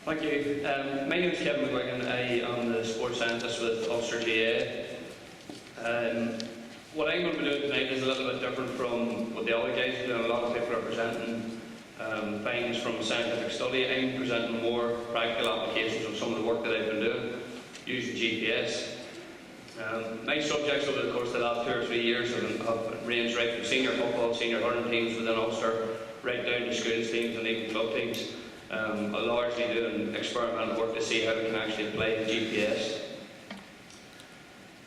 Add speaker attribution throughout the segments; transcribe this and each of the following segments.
Speaker 1: Thank you. My name is Kevin McGuigan. I am the sports scientist with Ulster GAA. What I'm going to be doing tonight is a little bit different from what the other guys are doing. A lot of people are presenting findings from a scientific study. I'm presenting more practical applications of some of the work that I've been doing using GPS. My subjects over the course of the last 2 or 3 years have ranged right from senior football, senior hurling teams within Ulster, right down to schools teams and even club teams. Largely doing experimental work to see how we can actually apply the GPS.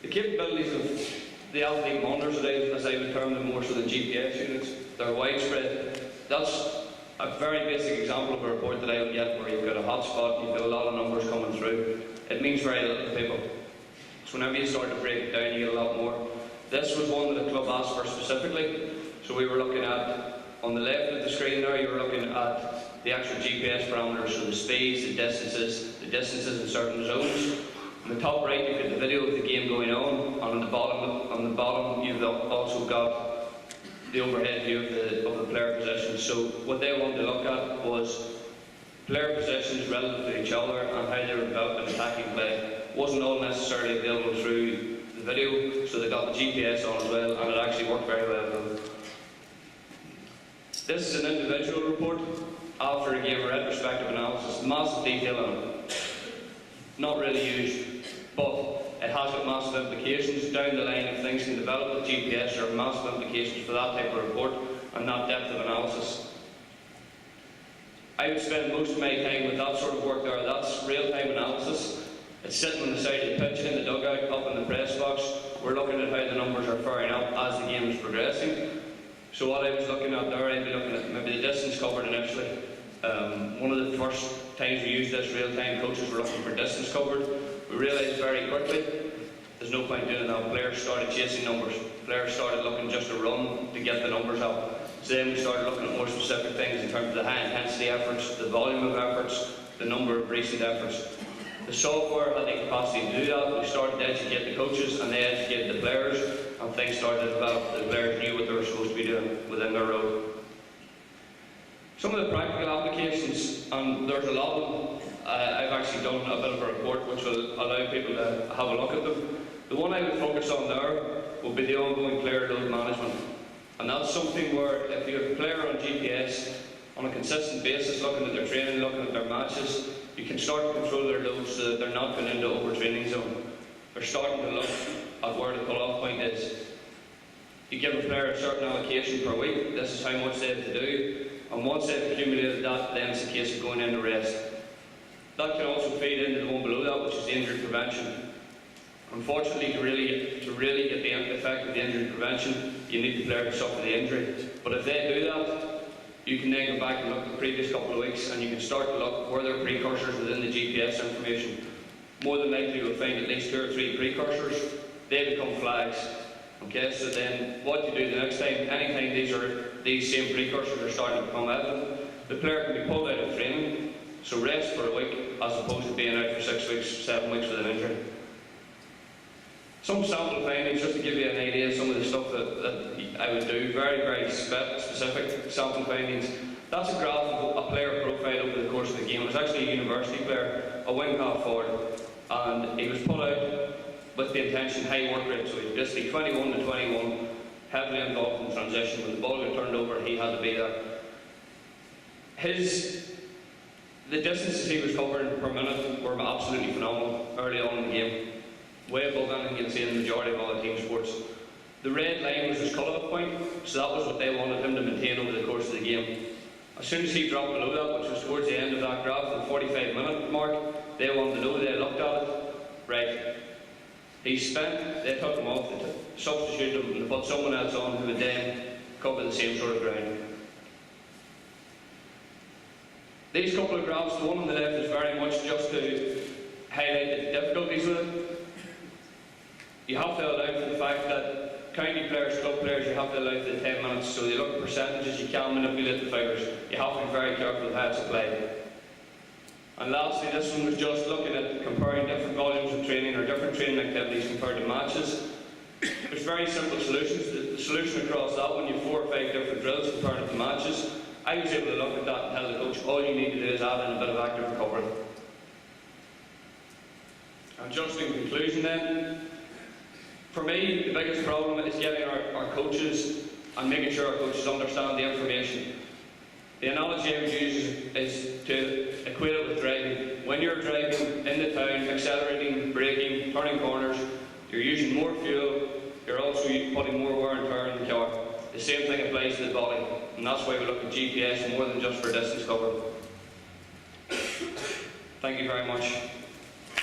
Speaker 1: The capabilities of the Alpine Wonders, as I would term them, more so than GPS units, they're widespread. That's a very basic example of a report that I would get where you've got a hotspot, you've got a lot of numbers coming through. It means very little to people. So whenever you start to break it down, you get a lot more. This was one that the club asked for specifically. So we were looking at, on the left of the screen there, you were looking at the actual GPS parameters, so the speeds, the distances in certain zones. On the top right, you've got the video of the game going on, and on the bottom, you've also got the overhead view of the player positions. So what they wanted to look at was player positions relative to each other and how they were developing attacking play. It wasn't all necessarily available through the video, so they got the GPS on as well, and it actually worked very well. This is an individual report after a game retrospective analysis. Massive detail on it. Not really used, but it has got massive implications. Down the line, if things can develop with GPS, there are massive implications for that type of report and that depth of analysis. I would spend most of my time with that sort of work there. That's real-time analysis. It's sitting on the side of the pitch, in the dugout, up in the press box. We're looking at how the numbers are faring up as the game is progressing. So what I was looking at there, I'd be looking at maybe the distance covered initially. One of the first times we used this real-time, coaches were looking for distance covered. We realised very quickly there's no point doing that. Players started chasing numbers. Players started looking just to run to get the numbers up. So then we started looking at more specific things in terms of the high intensity efforts, the volume of efforts, the number of recent efforts. The software had the capacity to do that. We started to educate the coaches and they educated the players, and things started to develop. The players knew what they were supposed to be doing within their role. Some of the practical applications, and there's a lot of them. I've actually done a bit of a report which will allow people to have a look at them. The one I would focus on there will be the ongoing player load management. And that's something where if you have a player on GPS on a consistent basis, looking at their training, looking at their matches, you can start to control their loads so that they're not going into overtraining zone. They're starting to look at where the cut-off point is. You give a player a certain allocation per week, this is how much they have to do, and once they've accumulated that, then it's a case of going into rest. That can also feed into the one below that, which is the injury prevention. Unfortunately, to really get the effect of the injury prevention, you need the player to suffer the injury. But if they do that, you can then go back and look at the previous couple of weeks, and you can start to look where there are precursors within the GPS information. More than likely you'll find at least 2 or 3 precursors. They become flags. Okay, so then what you do the next time, anytime these same precursors are starting to become evident, the player can be pulled out of training, so rest for a week as opposed to being out for 6 weeks, 7 weeks with an injury. Some sample findings, just to give you an idea of some of the stuff that I would do, very, very specific sample findings. That's a graph of a player profile over the course of the game. It was actually a university player, a wing half forward, and he was pulled out with the intention high work rate, so he was basically 21 to 21, heavily involved in transition. When the ball got turned over, he had to be there. The distances he was covering per minute were absolutely phenomenal early on in the game. Way above anything you'd see in the majority of other team sports. The red line was his cut-off point, so that was what they wanted him to maintain over the course of the game. As soon as he dropped below that, which was towards the end of that graph, the 45-minute mark, they wanted to know, they looked at it, right, he spent, they took him off, they substituted him, and they put someone else on who would then cover the same sort of ground. These couple of graphs, the one on the left is very much just to highlight the difficulties with it. You have to allow for the fact that county players, club players, you have to allow for the 10 minutes, so you look at percentages, you can manipulate the figures. You have to be very careful with how it's applied. And lastly, this one was just looking at comparing different volumes of training or different training activities compared to matches. There's very simple solutions. The solution across that one, you have 4 or 5 different drills compared to matches. I was able to look at that and tell the coach, all you need to do is add in a bit of active recovery. And just in conclusion then, for me, the biggest problem is getting our coaches and making sure our coaches understand the information. The analogy I would use is to equate it with driving. When you're driving in the town, accelerating, braking, turning corners, you're using more fuel, you're also putting more wear and tear in the car. The same thing applies to the body, and that's why we look at GPS more than just for distance cover. Thank you very much.